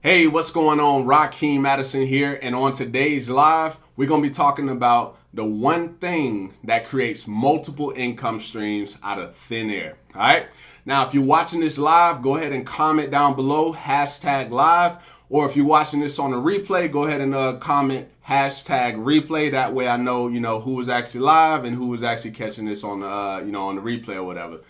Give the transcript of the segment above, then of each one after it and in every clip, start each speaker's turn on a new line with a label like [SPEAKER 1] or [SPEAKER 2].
[SPEAKER 1] Hey, what's going on? Rakeem Madison here, and on today's live, we're going to be talking about the one thing that creates multiple income streams out of thin air. All right. Now, if you're watching this live, go ahead and comment down below #live, or if you're watching this on a replay, go ahead and comment #replay. That way, I know who was actually live and who was actually catching this on the on the replay or whatever.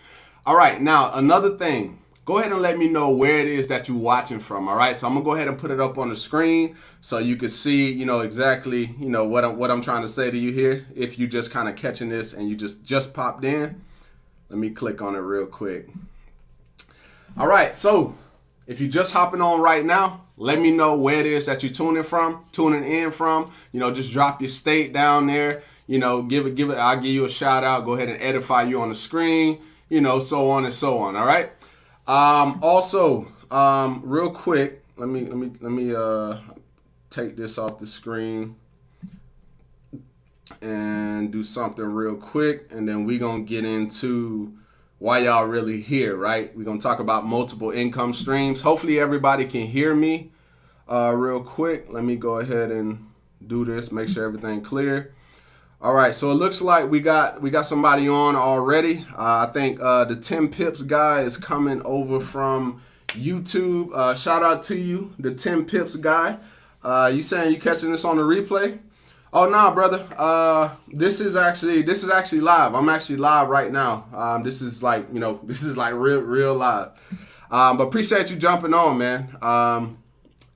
[SPEAKER 1] All right. Now, another thing. Go ahead and let me know where it is that you're watching from. All right, so I'm gonna go ahead and put it up on the screen so you can see, exactly, what I'm trying to say to you here. If you just kind of catching this and you just popped in, let me click on it real quick. All right, so if you're just hopping on right now, let me know where it is that you're tuning in from. Just drop your state down there. Give it. I'll give you a shout out. Go ahead and edify you on the screen. So on and so on. All right. Also, real quick, let me take this off the screen and do something real quick, and then we're gonna get into why y'all really here, right? We're gonna talk about multiple income streams. Hopefully everybody can hear me real quick. Let me go ahead and do this, make sure everything clear. All right, so it looks like we got somebody on already. I think the 10 Pips guy is coming over from YouTube. Shout out to you, the 10 Pips guy. You saying you catching this on the replay? Oh nah, brother. This is actually live. I'm actually live right now. This is like real live. But appreciate you jumping on, man.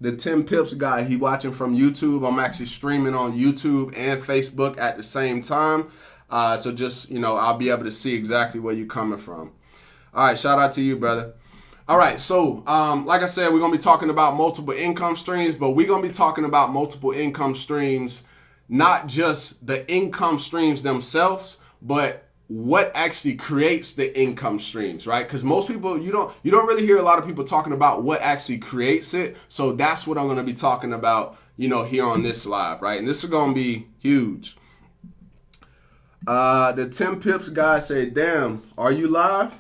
[SPEAKER 1] The 10 Pips guy, he watching from YouTube. I'm actually streaming on YouTube and Facebook at the same time. So just, I'll be able to see exactly where you're coming from. All right, shout out to you, brother. All right, so like I said, we're going to be talking about multiple income streams, but we're going to be talking about multiple income streams, not just the income streams themselves, but what actually creates the income streams, right? Because most people, you don't really hear a lot of people talking about what actually creates it. So that's what I'm going to be talking about, here on this live, right? And this is going to be huge. The 10 Pips guy said, "Damn, are you live?"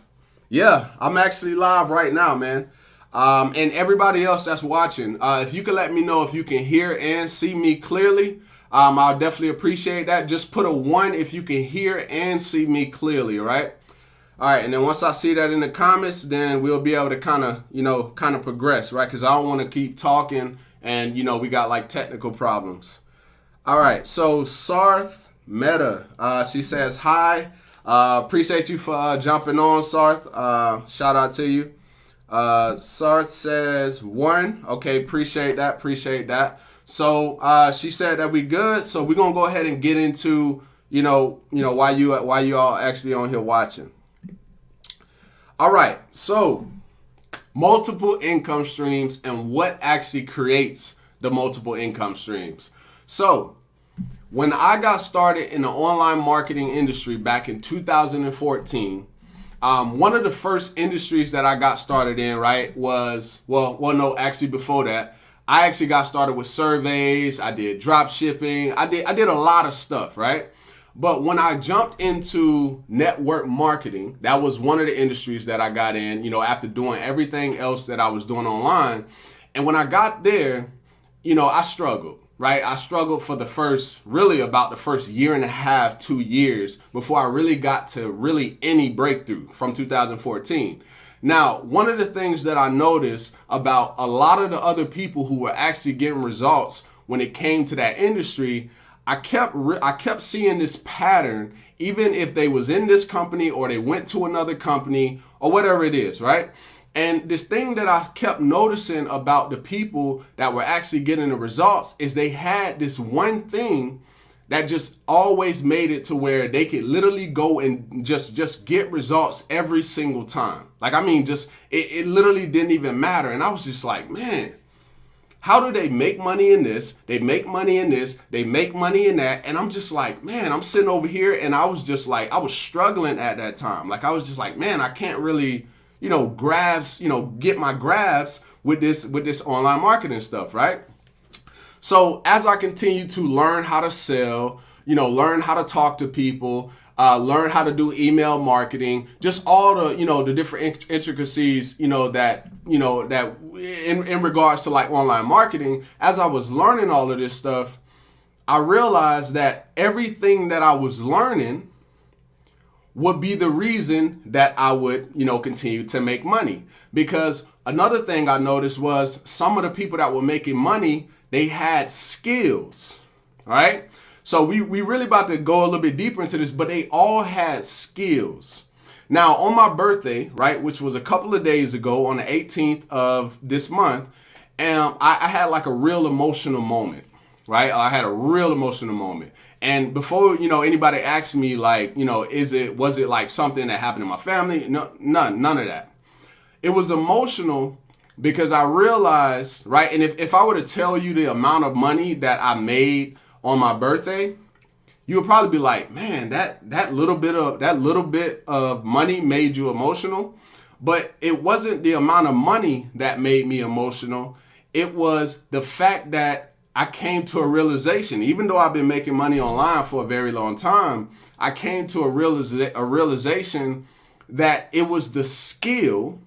[SPEAKER 1] Yeah, I'm actually live right now, man. And everybody else that's watching, if you can let me know if you can hear and see me clearly. I'll definitely appreciate that. Just put a 1 if you can hear and see me clearly, all right? All right, and then once I see that in the comments, then we'll be able to kind of progress, right? Because I don't want to keep talking and, we got like technical problems. All right, so Sarth Meta, she says, "Hi, appreciate you for jumping on, Sarth. Shout out to you." Sarth says 1. Okay, appreciate that. So she said that we good. So we're gonna go ahead and get into why you all actually on here watching. All right. So multiple income streams and what actually creates the multiple income streams. So when I got started in the online marketing industry back in 2014, one of the first industries that I got started in, right, was actually before that. I actually got started with surveys. I did drop shipping. I did a lot of stuff, right? But when I jumped into network marketing, that was one of the industries that I got in, after doing everything else that I was doing online. And when I got there, I struggled, right? I struggled for about the first year and a half, 2 years before I really got to really any breakthrough from 2014. Now, one of the things that I noticed about a lot of the other people who were actually getting results when it came to that industry, I kept seeing this pattern, even if they was in this company or they went to another company or whatever it is, right? And this thing that I kept noticing about the people that were actually getting the results is they had this one thing that just always made it to where they could literally go and just get results every single time. Like, I mean, it literally didn't even matter. And I was just like, man, how do they make money in this? They make money in this, they make money in that. And I'm just like, man, I'm sitting over here and I was just like, I was struggling at that time. Like, I was just like, man, I can't really, get my grabs with this online marketing stuff, right? So as I continue to learn how to sell, learn how to talk to people, learn how to do email marketing, just all the, the different intricacies, that in regards to like online marketing. As I was learning all of this stuff, I realized that everything that I was learning would be the reason that I would, continue to make money. Because another thing I noticed was some of the people that were making money, they had skills, right? So we really about to go a little bit deeper into this, but they all had skills. Now, on my birthday, right, which was a couple of days ago on the 18th of this month, and I had like a real emotional moment, right? I had a real emotional moment. And before, anybody asked me like, was it like something that happened in my family? No, none of that. It was emotional because I realized, right? And if I were to tell you the amount of money that I made on my birthday, you would probably be like, man, that little bit of money made you emotional. But it wasn't the amount of money that made me emotional. It was the fact that I came to a realization. Even though I've been making money online for a very long time, I came to a realization that it was the skill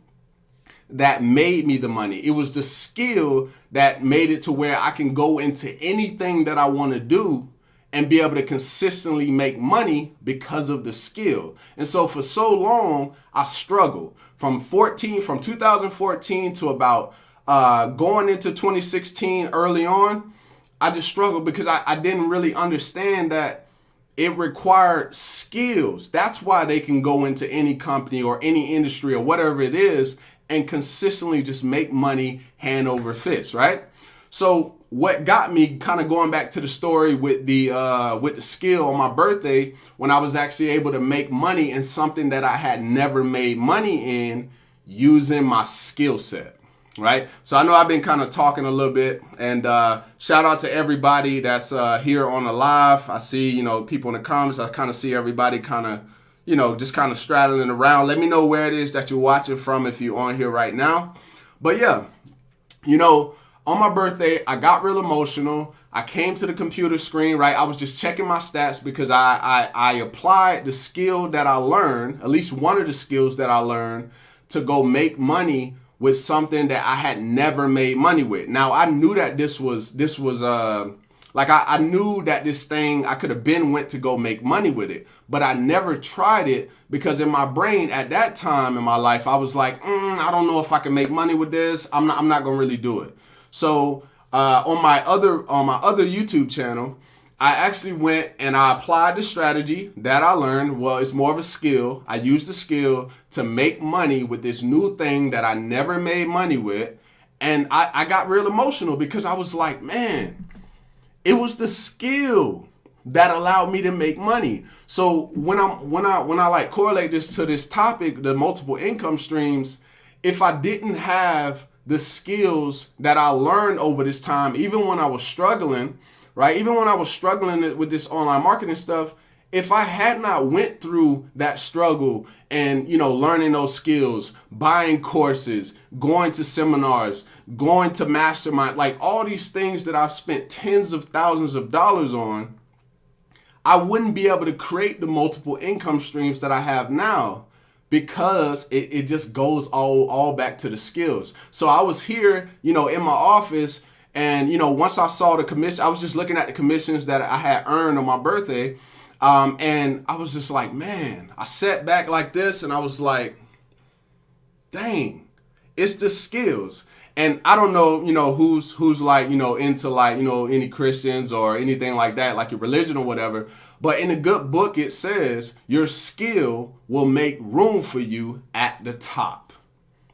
[SPEAKER 1] that made me the money. It was the skill that made it to where I can go into anything that I want to do and be able to consistently make money because of the skill. And so for so long, I struggled from 2014 to about going into 2016 early on. I just struggled because I didn't really understand that it required skills. That's why they can go into any company or any industry or whatever it is and consistently just make money hand over fist, right? So what got me kind of going back to the story with the skill on my birthday, when I was actually able to make money in something that I had never made money in using my skill set, right? So I know I've been kind of talking a little bit, and shout out to everybody that's here on the live. I see, people in the comments. I kind of see everybody kind of, just kind of straddling around. Let me know where it is that you're watching from if you're on here right now. But yeah, on my birthday, I got real emotional. I came to the computer screen, right? I was just checking my stats because I applied the skill that I learned, at least one of the skills that I learned, to go make money with something that I had never made money with. Now, I knew that I knew that this thing, I could have went to go make money with it, but I never tried it because in my brain at that time in my life, I was like, I don't know if I can make money with this. I'm not going to really do it. So on my other YouTube channel, I actually went and I applied the strategy that I learned. Well, it's more of a skill. I used the skill to make money with this new thing that I never made money with. And I got real emotional because I was like, man, it was the skill that allowed me to make money. So when I like correlate this to this topic, the multiple income streams, if I didn't have the skills that I learned over this time, even when I was struggling, right? Even when I was struggling with this online marketing stuff, if I had not went through that struggle and, learning those skills, buying courses, going to seminars, going to mastermind, like all these things that I've spent tens of thousands of dollars on, I wouldn't be able to create the multiple income streams that I have now, because it just goes all back to the skills. So I was here, in my office, and, once I saw the commission, I was just looking at the commissions that I had earned on my birthday. And I was just like, man, I sat back like this and I was like, dang, it's the skills. And I don't know, who's like, into like, any Christians or anything like that, like your religion or whatever. But in a good book, it says your skill will make room for you at the top,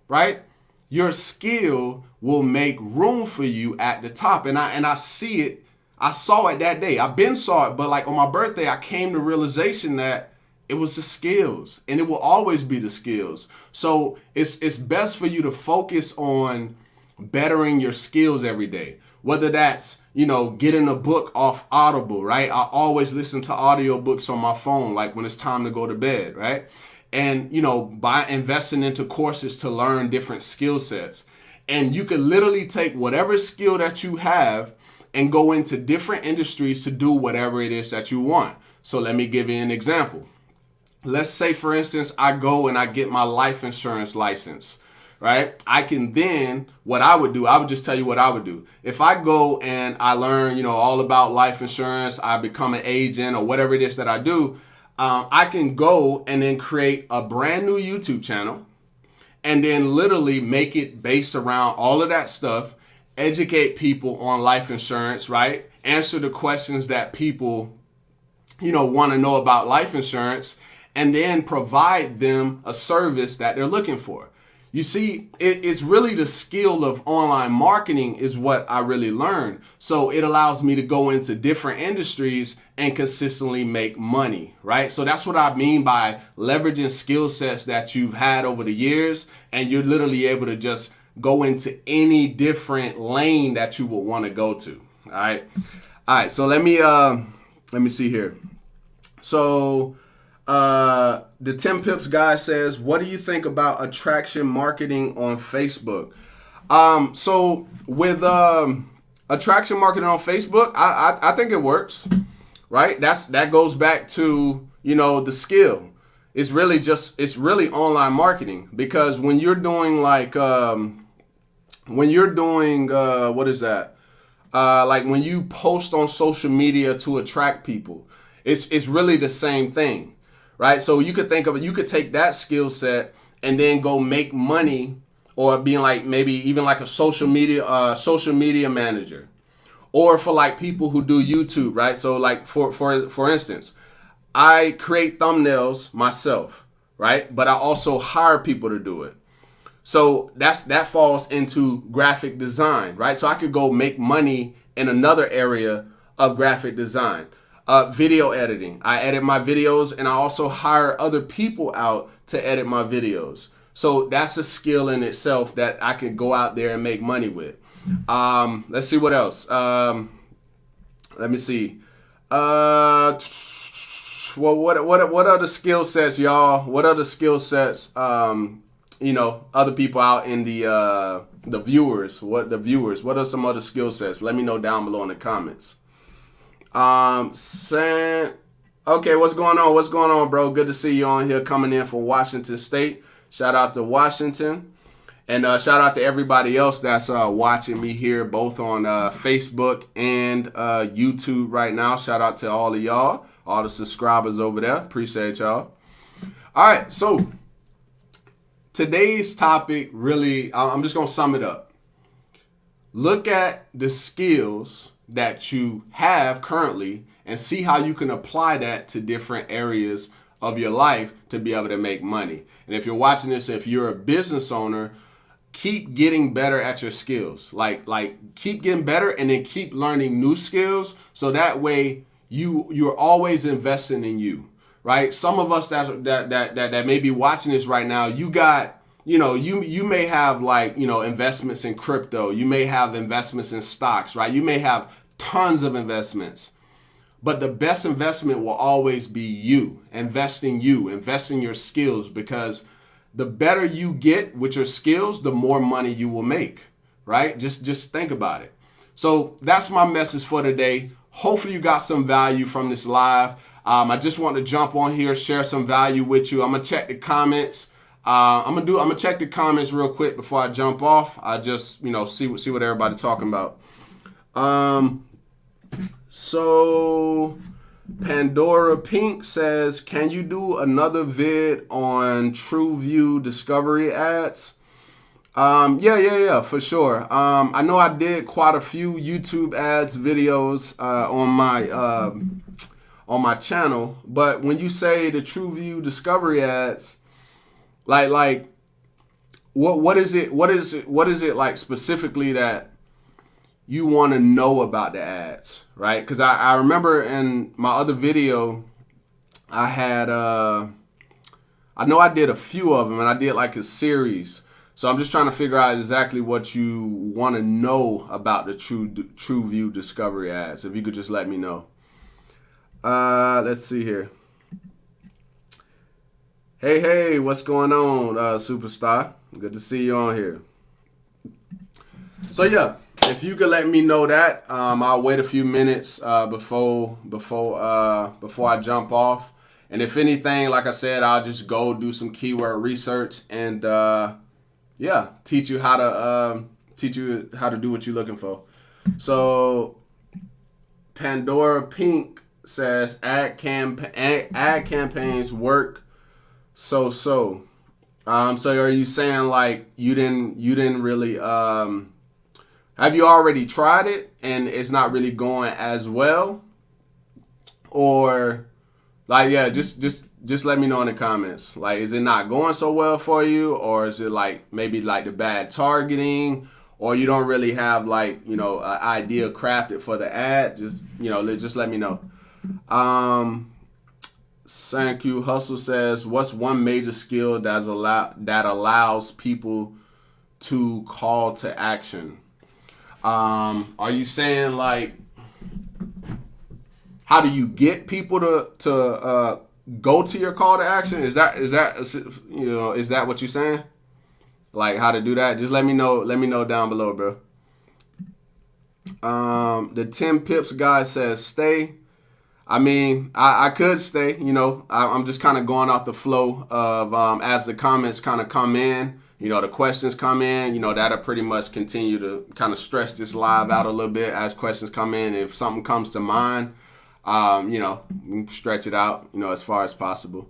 [SPEAKER 1] right? Your skill will make room for you at the top. And I see it. I saw it that day. I've been saw it, but like on my birthday, I came to realization that it was the skills, and it will always be the skills. So it's best for you to focus on bettering your skills every day. Whether that's, getting a book off Audible, right? I always listen to audiobooks on my phone, like when it's time to go to bed, right? And, by investing into courses to learn different skill sets. And you can literally take whatever skill that you have and go into different industries to do whatever it is that you want. So let me give you an example. let's say, for instance, I go and I get my life insurance license, right? I can then, what I would do, I would just tell you what I would do. If I go and I learn, all about life insurance, I become an agent or whatever it is that I do, I can go and then create a brand new YouTube channel and then literally make it based around all of that stuff, educate people on life insurance, right? Answer the questions that people, want to know about life insurance, and then provide them a service that they're looking for. You see, it's really the skill of online marketing is what I really learned. So it allows me to go into different industries and consistently make money, right? So that's what I mean by leveraging skill sets that you've had over the years, and you're literally able to just go into any different lane that you would want to go to. All right. So let me see here. So the 10 Pips guy says, what do you think about attraction marketing on Facebook? So with attraction marketing on Facebook, I think it works, right? That goes back to, the skill. It's really online marketing, because when you're doing like what is that? Like when you post on social media to attract people, it's really the same thing, right? So you could you could take that skill set and then go make money, or being like maybe even like a social media manager, or for like people who do YouTube, right? So like for instance, I create thumbnails myself, right? But I also hire people to do it. So that falls into graphic design, right? So I could go make money in another area of graphic design. Video editing. I edit my videos, and I also hire other people out to edit my videos. So that's a skill in itself that I can go out there and make money with. Let's see what else. Let me see. Well, what other skill sets, y'all? What other skill sets? Other people out in the viewers. What are some other skill sets? Let me know down below in the comments. Okay, what's going on? What's going on, bro? Good to see you on here, coming in from Washington State. Shout out to Washington. And shout out to everybody else that's watching me here, both on Facebook and YouTube right now. Shout out to all of y'all, all the subscribers over there. Appreciate y'all. All right, so today's topic, really, I'm just going to sum it up. Look at the skills that you have currently and see how you can apply that to different areas of your life to be able to make money. And if you're watching this, if you're a business owner, keep getting better at your skills. Like keep getting better, and then keep learning new skills, so that way you're always investing in you, right? Some of us that may be watching this right now, you got, you may have investments in crypto, you may have investments in stocks, right? You may have tons of investments. But the best investment will always be you, investing your skills, because the better you get with your skills, the more money you will make, right? Just think about it. So that's my message for today. Hopefully you got some value from this live. I just want to jump on here, share some value with you. I'm gonna check the comments. I'm gonna check the comments real quick before I jump off. I just see what everybody's talking about. So Pandora Pink says, can you do another vid on TrueView Discovery ads? Yeah, for sure. I know I did quite a few YouTube ads videos on my channel, but when you say the TrueView Discovery ads, like what is it like specifically that you want to know about the ads, right? Because I remember in my other video, I had, I know I did a few of them, and I did like a series. So I'm just trying to figure out exactly what you want to know about the TrueView Discovery ads. If you could just let me know. Let's see here. Hey, what's going on, superstar? Good to see you on here. So yeah. If you could let me know that, I'll wait a few minutes before I jump off, And if anything, like I said, I'll just go do some keyword research and yeah, teach you how to do what you're looking for. So Pandora Pink says ad campaigns work so. So are you saying like you didn't really have you already tried it and it's not really going as well? Or like, yeah, just let me know in the comments. Like, is it not going so well for you, or is it like maybe like the bad targeting, or you don't really have like, you know, an idea crafted for the ad? Just, you know, just let me know. Thank you. Hustle says, what's one major skill that allows people to call to action? Are you saying like, how do you get people to go to your call to action? Is that you know, is that what you're saying? Like how to do that? Just let me know down below, bro. The 10 pips guy says stay. I mean, I could stay, you know. I'm just kind of going off the flow of as the comments kind of come in, you know, the questions come in, you know, that'll pretty much continue to kind of stretch this live out a little bit as questions come in. If something comes to mind, you know, stretch it out, you know, as far as possible.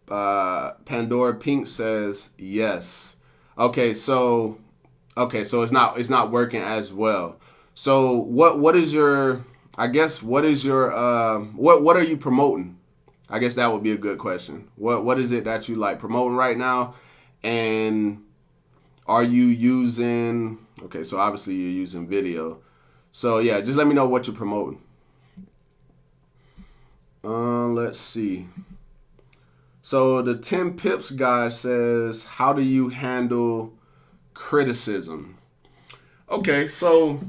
[SPEAKER 1] Pandora Pink says yes. Okay, so it's not working as well. So what is your, I guess, what is your what are you promoting? I guess that would be a good question. What is it that you like promoting right now? And are you using, okay, so obviously you're using video. So yeah, just let me know what you're promoting. Let's see. So the 10 pips guy says, how do you handle criticism? Okay, so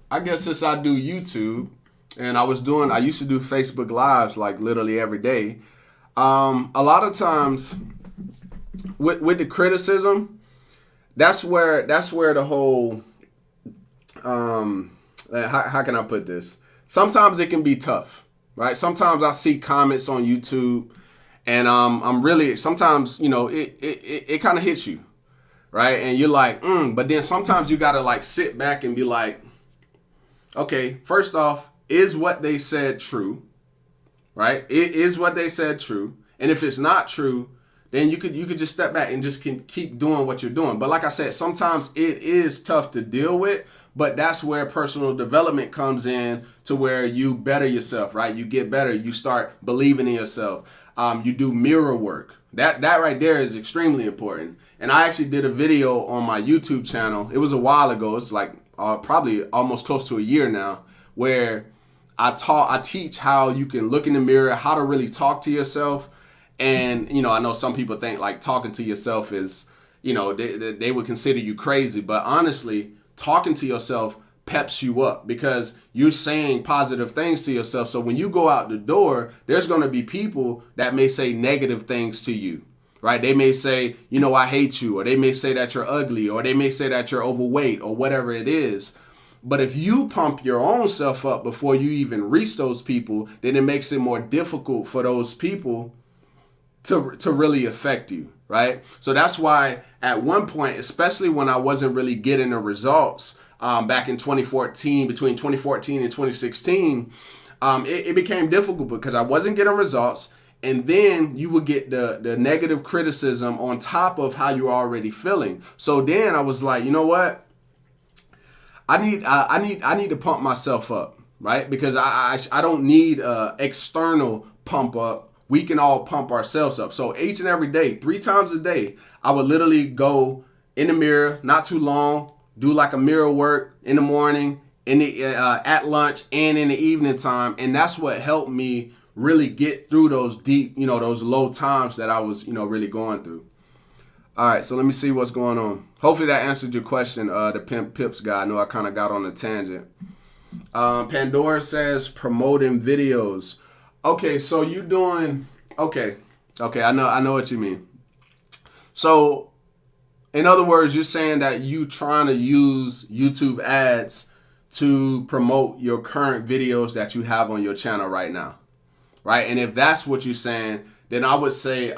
[SPEAKER 1] I guess since I do YouTube and I used to do Facebook Lives like literally every day. A lot of times with the criticism, that's where the whole, how can I put this? Sometimes it can be tough, right? Sometimes I see comments on YouTube and I'm really, sometimes, you know, it kind of hits you, right? And you're like, but then sometimes you got to like sit back and be like, okay, first off, is what they said true, right? Is what they said true? And if it's not true, then you could just step back and just keep doing what you're doing. But like I said, sometimes it is tough to deal with, but that's where personal development comes in, to where you better yourself, right? You get better. You start believing in yourself. You do mirror work. That right there is extremely important. And I actually did a video on my YouTube channel. It was a while ago. It's like probably almost close to a year now, where I teach how you can look in the mirror, how to really talk to yourself. And, you know, I know some people think like talking to yourself is, you know, they would consider you crazy. But honestly, talking to yourself peps you up because you're saying positive things to yourself. So when you go out the door, there's going to be people that may say negative things to you, right? They may say, you know, I hate you, or they may say that you're ugly, or they may say that you're overweight, or whatever it is. But if you pump your own self up before you even reach those people, then it makes it more difficult for those people to really affect you, right? So that's why at one point, especially when I wasn't really getting the results back in 2014, between 2014 and 2016, it became difficult because I wasn't getting results. And then you would get the negative criticism on top of how you're already feeling. So then I was like, you know what? I need to pump myself up, right? Because I don't need external pump up. We can all pump ourselves up. So each and every day, 3 times a day, I would literally go in the mirror, not too long, do like a mirror work in the morning, in the at lunch, and in the evening time. And that's what helped me really get through those deep, you know, those low times that I was, you know, really going through. All right, so let me see what's going on. Hopefully that answered your question, the Pimp Pips guy. I know I kind of got on a tangent. Pandora says promoting videos. Okay, so you doing, okay, I know what you mean. So in other words, you're saying that you trying to use YouTube ads to promote your current videos that you have on your channel right now. right? And if that's what you're saying, then I would say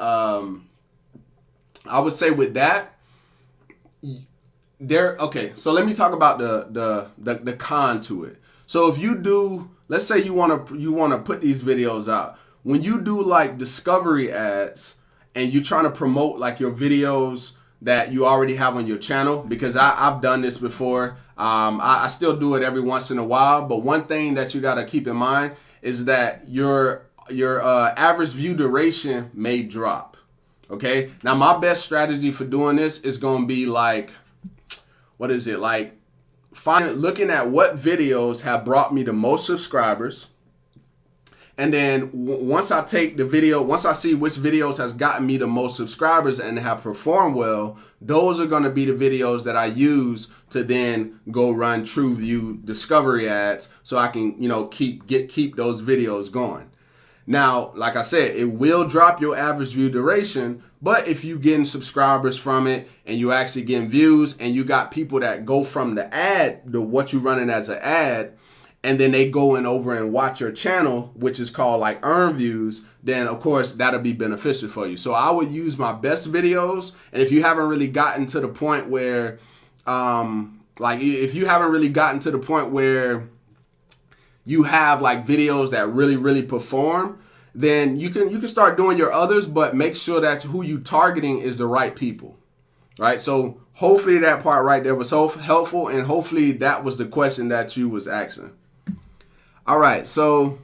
[SPEAKER 1] with that, okay, so let me talk about the con to it. So if you do, let's say you want to put these videos out. When you do like discovery ads and you're trying to promote like your videos that you already have on your channel, because I've done this before. I still do it every once in a while, but one thing that you got to keep in mind is that your average view duration may drop. Okay, now my best strategy for doing this is going to be like, what is it, like looking at what videos have brought me the most subscribers. And then once I take the video, once I see which videos has gotten me the most subscribers and have performed well, those are going to be the videos that I use to then go run TrueView discovery ads so I can, keep those videos going. Now, like I said, it will drop your average view duration, but if you getting subscribers from it and you actually getting views and you got people that go from the ad, what you running as an ad, and then they go in over and watch your channel, which is called like earn views, then of course that'll be beneficial for you. So I would use my best videos. And if you haven't really gotten to the point where, if you haven't really gotten to the point where you have like videos that really, really perform, then you can start doing your others, but make sure that who you targeting is the right people, right? So hopefully that part right there was helpful, and hopefully that was the question that you was asking. All right, so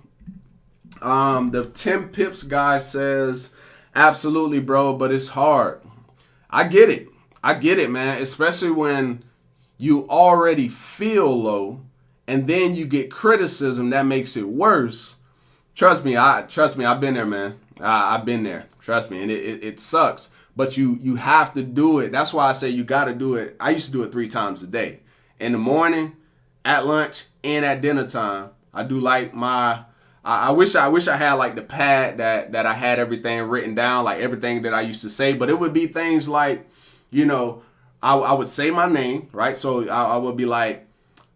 [SPEAKER 1] the 10 pips guy says, absolutely, bro, but it's hard. I get it, man, especially when you already feel low and then you get criticism that makes it worse. Trust me, I've been there, man. I've been there. Trust me, and it sucks. But you have to do it. That's why I say you got to do it. I used to do it 3 times a day. In the morning, at lunch, and at dinner time. I do like I wish I had like the pad that I had everything written down, like everything that I used to say. But it would be things like, I would say my name, right? So I would be like,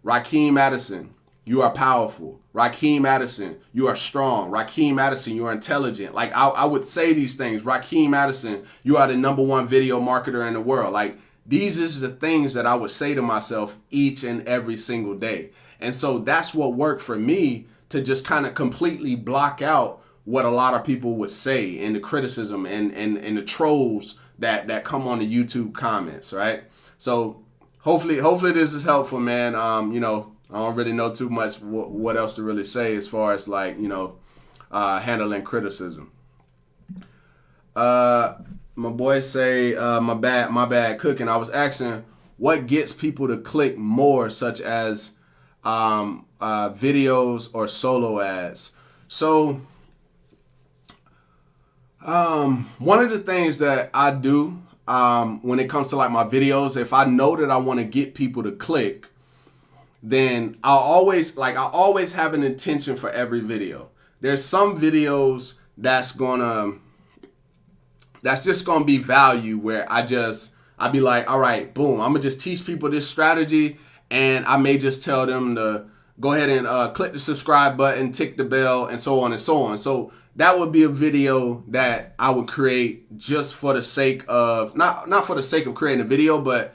[SPEAKER 1] Rakeem Addison, you are powerful. Rakeem Addison, you are strong. Rakeem Addison, you are intelligent. Like I would say these things. Rakeem Addison, you are the #1 video marketer in the world. Like these is the things that I would say to myself each and every single day. And so that's what worked for me, to just kind of completely block out what a lot of people would say and the criticism and the trolls that come on the YouTube comments, right? So hopefully this is helpful, man. I don't really know too much what else to really say as far as like, handling criticism. My boys say, my bad cooking. I was asking what gets people to click more, such as videos or solo ads. So one of the things that I do when it comes to like my videos, if I know that I want to get people to click, then I always have an intention for every video. There's some videos that's just gonna be value where I'd be like, all right, boom, I'm gonna just teach people this strategy, and I may just tell them to go ahead and click the subscribe button, tick the bell, and so on and so on. So that would be a video that I would create just for the sake of, not for the sake of creating a video, but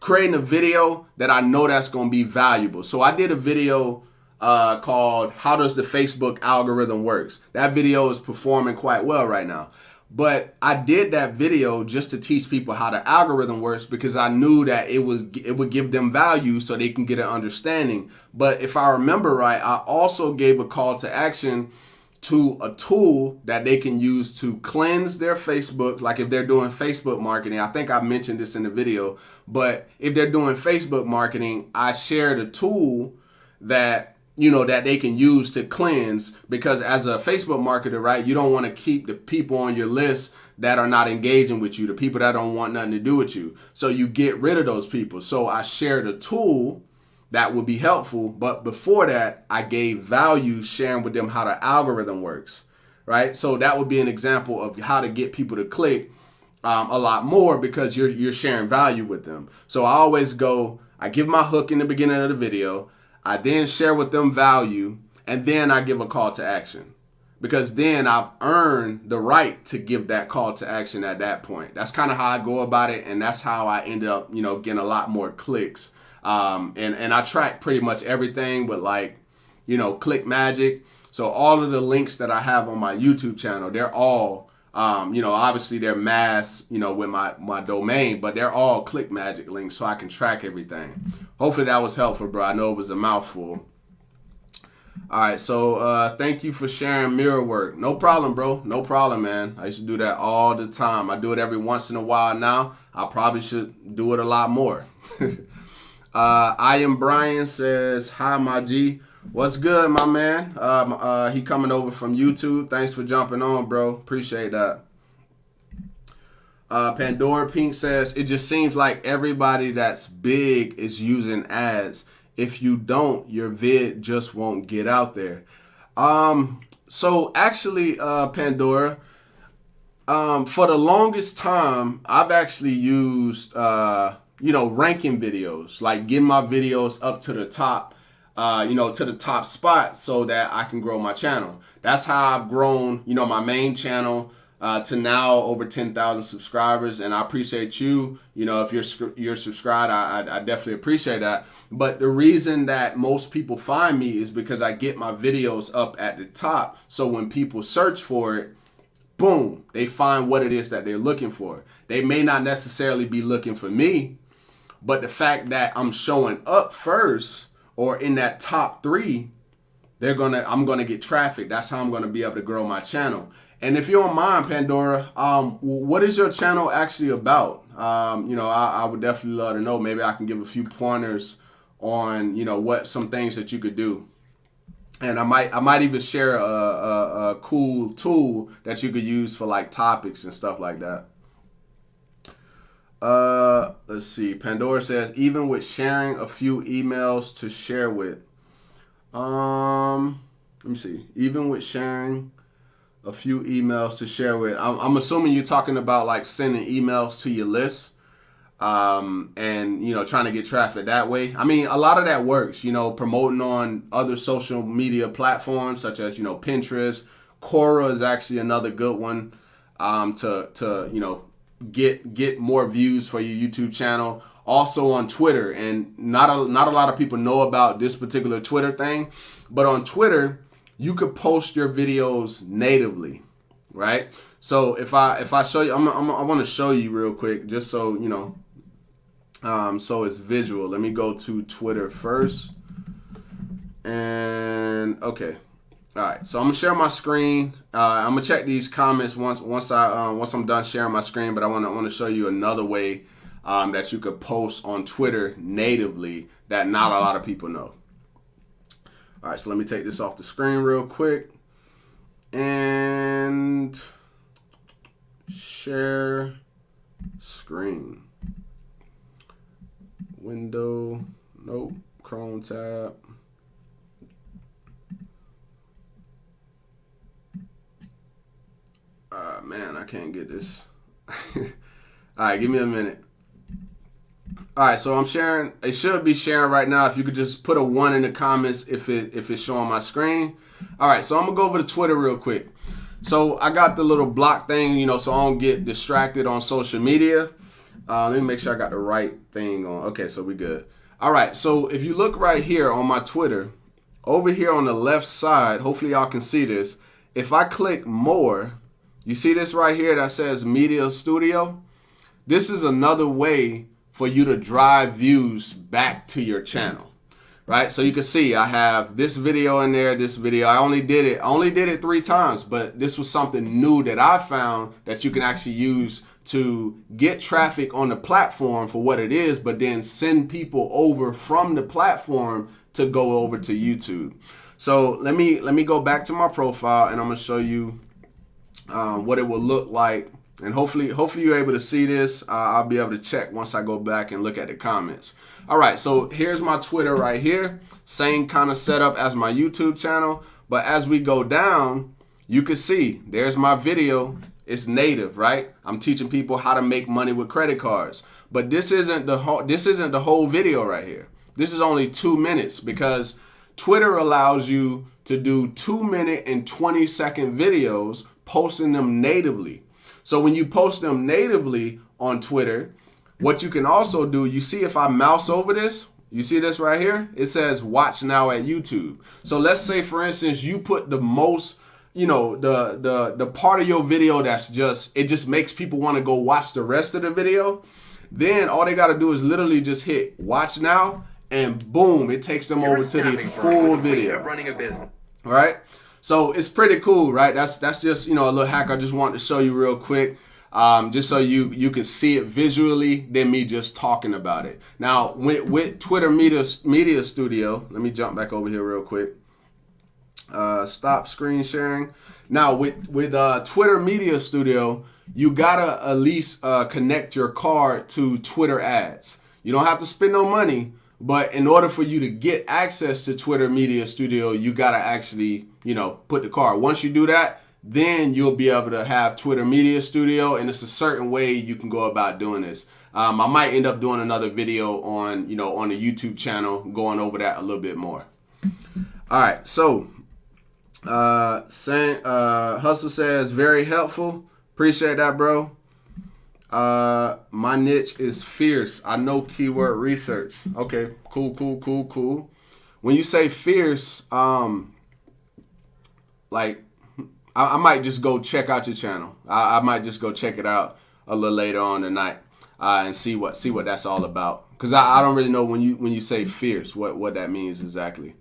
[SPEAKER 1] creating a video that I know that's going to be valuable. So I did a video called How Does the Facebook Algorithm Works. That video is performing quite well right now. But I did that video just to teach people how the algorithm works, because I knew that it would give them value so they can get an understanding. But if I remember right, I also gave a call to action to a tool that they can use to cleanse their Facebook. Like if they're doing Facebook marketing, I think I mentioned this in the video, but if they're doing Facebook marketing, I shared a tool that that they can use to cleanse, because as a Facebook marketer, right, you don't want to keep the people on your list that are not engaging with you, the people that don't want nothing to do with you. So you get rid of those people. So I shared a tool that would be helpful. But before that, I gave value, sharing with them how the algorithm works, right? So that would be an example of how to get people to click a lot more, because you're sharing value with them. So I give my hook in the beginning of the video. I then share with them value, and then I give a call to action, because then I've earned the right to give that call to action at that point. That's kind of how I go about it, and that's how I end up, getting a lot more clicks. And I track pretty much everything with like, Click Magic. So all of the links that I have on my YouTube channel, they're all, obviously they're mass, with my domain, but they're all Click Magic links so I can track everything. Hopefully that was helpful, bro. I know it was a mouthful. All right, so thank you for sharing mirror work. No problem, bro. No problem, man. I used to do that all the time. I do it every once in a while now. I probably should do it a lot more. I am Brian says, hi, my G. What's good, my man? He coming over from YouTube. Thanks for jumping on, bro. Appreciate that. Pandora Pink says, it just seems like everybody that's big is using ads. If you don't, your vid just won't get out there. So actually, Pandora, for the longest time, I've actually used, ranking videos, like getting my videos up to the top, to the top spot so that I can grow my channel. That's how I've grown, my main channel to now over 10,000 subscribers. And I appreciate you, if you're subscribed, I definitely appreciate that. But the reason that most people find me is because I get my videos up at the top. So when people search for it, boom, they find what it is that they're looking for. They may not necessarily be looking for me, but the fact that I'm showing up first or in that top 3, I'm gonna get traffic. That's how I'm gonna be able to grow my channel. And if you don't mind, Pandora, what is your channel actually about? I would definitely love to know. Maybe I can give a few pointers on, what some things that you could do. And I might even share a cool tool that you could use for like topics and stuff like that. Let's see. Pandora says, even with sharing a few emails to share with. Let me see. Even with sharing a few emails to share with. I'm assuming you're talking about like sending emails to your list. And, trying to get traffic that way. I mean, a lot of that works, promoting on other social media platforms such as, Pinterest. Quora is actually another good one to get more views for your YouTube channel. Also on Twitter, and not a lot of people know about this particular Twitter thing, but on Twitter, you could post your videos natively, right? So if I show you, I want to show you real quick, just so so it's visual. Let me go to Twitter first, and okay, all right. So I'm gonna share my screen. I'm gonna check these comments once I'm done sharing my screen. But I want to show you another way that you could post on Twitter natively that not a lot of people know. All right, so let me take this off the screen real quick and share screen. Window, nope, Chrome tab. Man, I can't get this. All right, give me a minute. All right, so I'm sharing. It should be sharing right now. If you could just put a 1 in the comments if it's showing my screen. All right, so I'm gonna go over to Twitter real quick. So I got the little block thing, so I don't get distracted on social media. Let me make sure I got the right thing on. Okay, so we good. All right, so if you look right here on my Twitter, over here on the left side, hopefully y'all can see this. If I click more, you see this right here that says Media Studio? This is another way for you to drive views back to your channel, right? So you can see I have this video in there, this video. I only did it 3 times, but this was something new that I found that you can actually use to get traffic on the platform for what it is, but then send people over from the platform to go over to YouTube. So let me go back to my profile, and I'm gonna show you what it will look like. And hopefully you're able to see this. I'll be able to check once I go back and look at the comments. All right, so here's my Twitter right here. Same kind of setup as my YouTube channel. But as we go down, you can see there's my video. It's native, right? I'm teaching people how to make money with credit cards. But this isn't the whole video right here. This is only 2 minutes because Twitter allows you to do 2-minute and 20-second videos, posting them natively. So when you post them natively on Twitter, what you can also do, you see if I mouse over this, you see this right here? It says watch now at YouTube. So let's say, for instance, you put the most, the part of your video that's it just makes people want to go watch the rest of the video. Then all they got to do is literally just hit watch now, and boom, it takes them over to the full video. Running a business. Right? So it's pretty cool, right? That's just, a little hack I just wanted to show you real quick. Just so you can see it visually than me just talking about it. Now, with Twitter Media Studio, let me jump back over here real quick. Stop screen sharing. Now, with Twitter Media Studio, you gotta at least connect your card to Twitter ads. You don't have to spend no money, but in order for you to get access to Twitter Media Studio, you gotta actually, put the card. Once you do that, then you'll be able to have Twitter Media Studio, and it's a certain way you can go about doing this. I might end up doing another video on, on the YouTube channel, going over that a little bit more. All right, so Hustle says, very helpful. Appreciate that, bro. My niche is fierce. I know keyword research. Okay, cool. When you say fierce, I might just go check out your channel. I might just go check it out a little later on tonight and see what that's all about. Because I don't really know when you say fierce what that means exactly.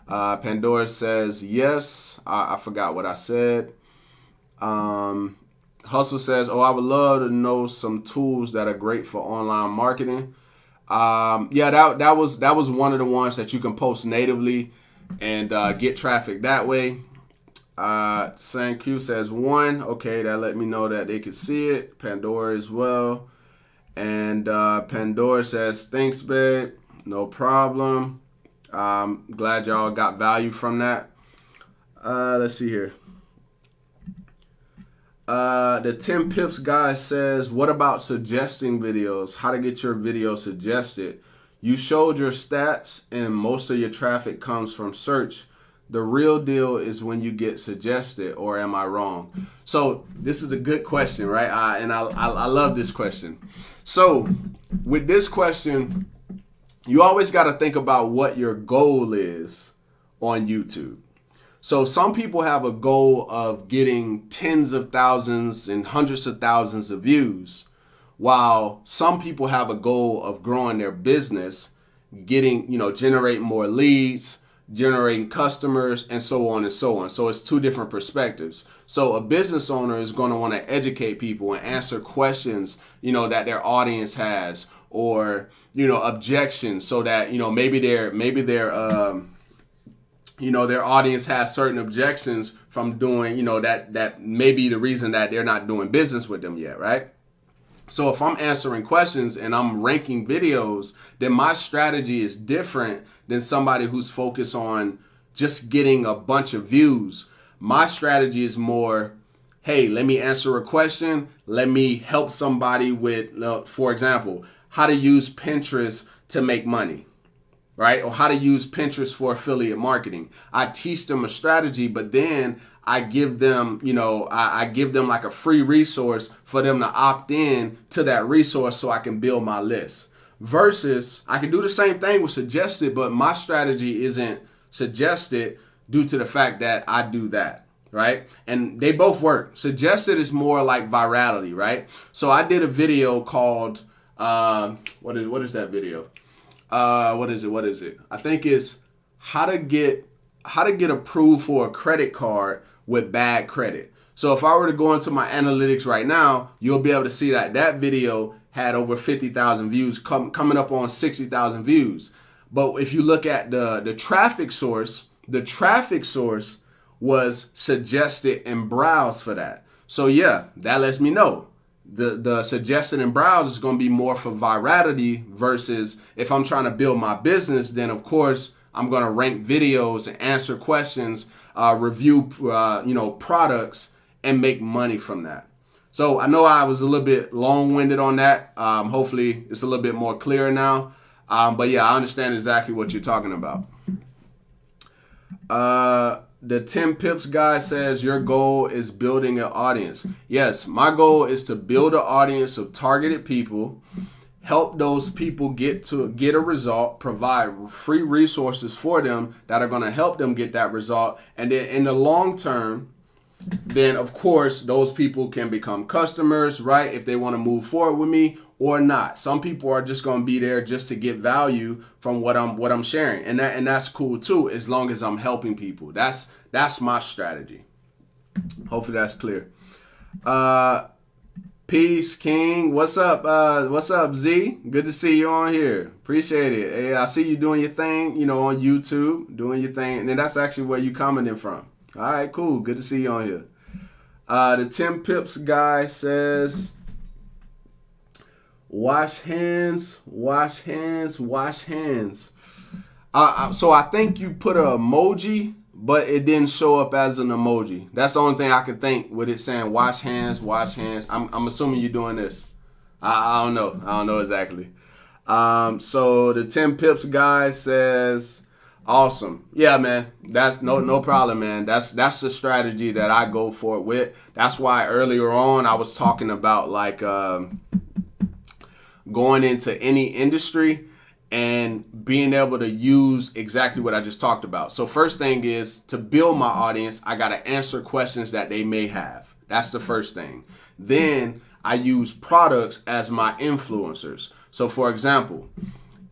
[SPEAKER 1] Pandora says yes. I forgot what I said. Hustle says, I would love to know some tools that are great for online marketing. That was one of the ones that you can post natively and get traffic that way. San Q says 1. Okay, that let me know that they could see it. Pandora as well. And Pandora says, thanks, babe. No problem. Glad y'all got value from that. Let's see here. The 10 Pips guy says, what about suggesting videos? How to get your video suggested? You showed your stats and most of your traffic comes from search. The real deal is when you get suggested, or am I wrong? So this is a good question, right? I love this question. So with this question, you always got to think about what your goal is on YouTube. So some people have a goal of getting tens of thousands and hundreds of thousands of views, while some people have a goal of growing their business, generating more leads, generating customers, and so on and so on. So it's two different perspectives. So a business owner is going to want to educate people and answer questions, that their audience has, or, objections, so that, maybe their audience has certain objections from doing, that may be the reason that they're not doing business with them yet, right? So if I'm answering questions and I'm ranking videos, then my strategy is different than somebody who's focused on just getting a bunch of views. My strategy is more, hey, let me answer a question. Let me help somebody with, for example, how to use Pinterest to make money, right? Or how to use Pinterest for affiliate marketing. I teach them a strategy, but then I give them, I give them like a free resource for them to opt in to that resource so I can build my list. Versus I can do the same thing with suggested, but my strategy isn't suggested due to the fact that I do that, right? And they both work. Suggested is more like virality, right? So I did a video called, what is that video? What is it? I think it's how to get approved for a credit card with bad credit. So if I were to go into my analytics right now, you'll be able to see that video had over 50,000 views, coming up on 60,000 views. But if you look at the traffic source was suggested and browsed for that. So yeah, that lets me know the suggested and browse is going to be more for virality, versus if I'm trying to build my business, then of course I'm going to rank videos and answer questions, review products, and make money from that. So I know I was a little bit long-winded on that. Hopefully it's a little bit more clear now. But yeah, I understand exactly what you're talking about. The 10 Pips guy says your goal is building an audience. Yes, my goal is to build an audience of targeted people, help those people get a result, provide free resources for them that are going to help them get that result. And then in the long term, then of course those people can become customers, right? If they want to move forward with me or not. Some people are just going to be there just to get value from what I'm sharing. And that's cool too, as long as I'm helping people. That's my strategy. Hopefully that's clear. Peace, King. What's up? What's up, Z? Good to see you on here. Appreciate it. Hey, I see you doing your thing, on YouTube, doing your thing. And then that's actually where you commenting from. All right, cool. Good to see you on here. The 10 Pips guy says, wash hands, wash hands, wash hands. So I think you put an emoji, but it didn't show up as an emoji. That's the only thing I could think with it saying wash hands, wash hands. I'm assuming you're doing this. I don't know. I don't know exactly. So the 10 Pips guy says, awesome. Yeah, man. That's no problem, man. That's the strategy that I go for it with. That's why earlier on I was talking about like going into any industry and being able to use exactly what I just talked about. So first thing is to build my audience, I got to answer questions that they may have. That's the first thing. Then I use products as my influencers. So for example,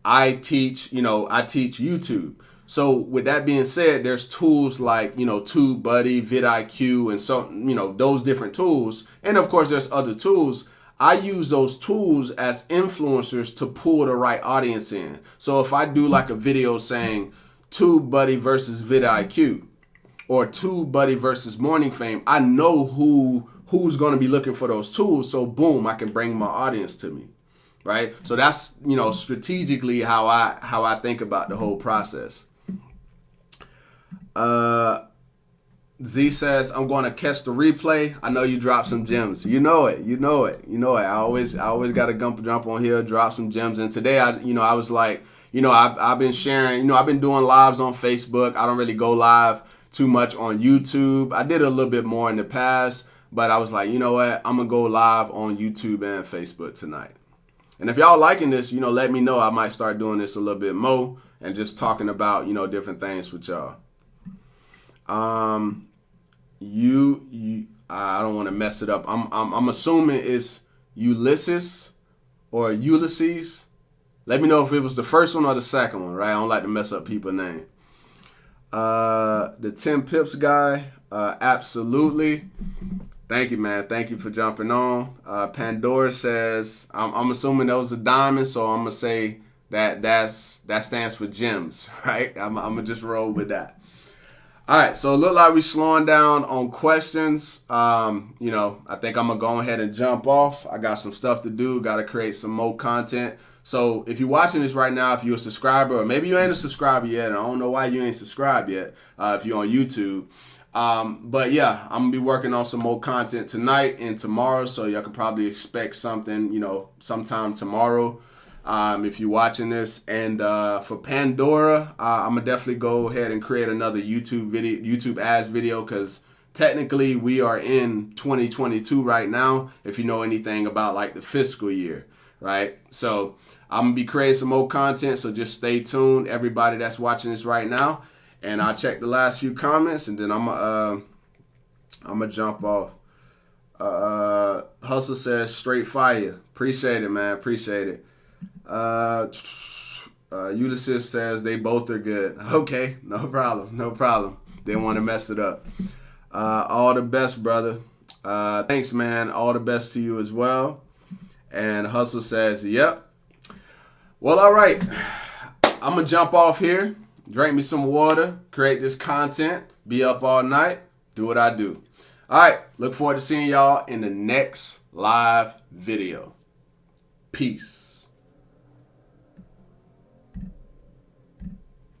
[SPEAKER 1] I teach YouTube. So with that being said, there's tools like, TubeBuddy, vidIQ, and so, those different tools. And of course, there's other tools. I use those tools as influencers to pull the right audience in. So if I do like a video saying TubeBuddy versus vidIQ or TubeBuddy versus Morning Fame, I know who's going to be looking for those tools. So boom, I can bring my audience to me. Right. So that's, strategically how I think about the whole process. Z says, I'm going to catch the replay. I know you dropped some gems. You know it. I always got to jump on here, drop some gems. And today, I was like, I've been sharing, I've been doing lives on Facebook. I don't really go live too much on YouTube. I did a little bit more in the past, but I was like, you know what? I'm going to go live on YouTube and Facebook tonight. And if y'all liking this, let me know. I might start doing this a little bit more and just talking about, different things with y'all. I don't want to mess it up. I'm assuming it's Ulysses or Ulysses. Let me know if it was the first one or the second one, right? I don't like to mess up people's name. The 10 Pips guy, absolutely. Thank you, man. Thank you for jumping on. Pandora says, I'm assuming that was a diamond, so I'm gonna say that stands for gems, right? I'm gonna just roll with that. All right, so it looked like we're slowing down on questions. I think I'm gonna go ahead and jump off. I got some stuff to do. Got to create some more content. So if you're watching this right now, if you're a subscriber, or maybe you ain't a subscriber yet, and I don't know why you ain't subscribed yet, if you're on YouTube. But yeah, I'm gonna be working on some more content tonight and tomorrow, so y'all can probably expect something, sometime tomorrow. If you're watching this, and for Pandora, I'm gonna definitely go ahead and create another YouTube ads video, because technically we are in 2022 right now. If you know anything about like the fiscal year, right? So I'm gonna be creating some more content, so just stay tuned, everybody that's watching this right now. And I'll check the last few comments, and then I'm gonna jump off. Hustle says straight fire. Appreciate it, man. Appreciate it. Ulysses says they both are good. Okay, no problem. Didn't want to mess it up. All the best, brother. Thanks, man. All the best to you as well. And Hustle says, yep. Well, all right. I'm gonna jump off here. Drink me some water, create this content, be up all night, do what I do. All right, look forward to seeing y'all in the next live video. Peace.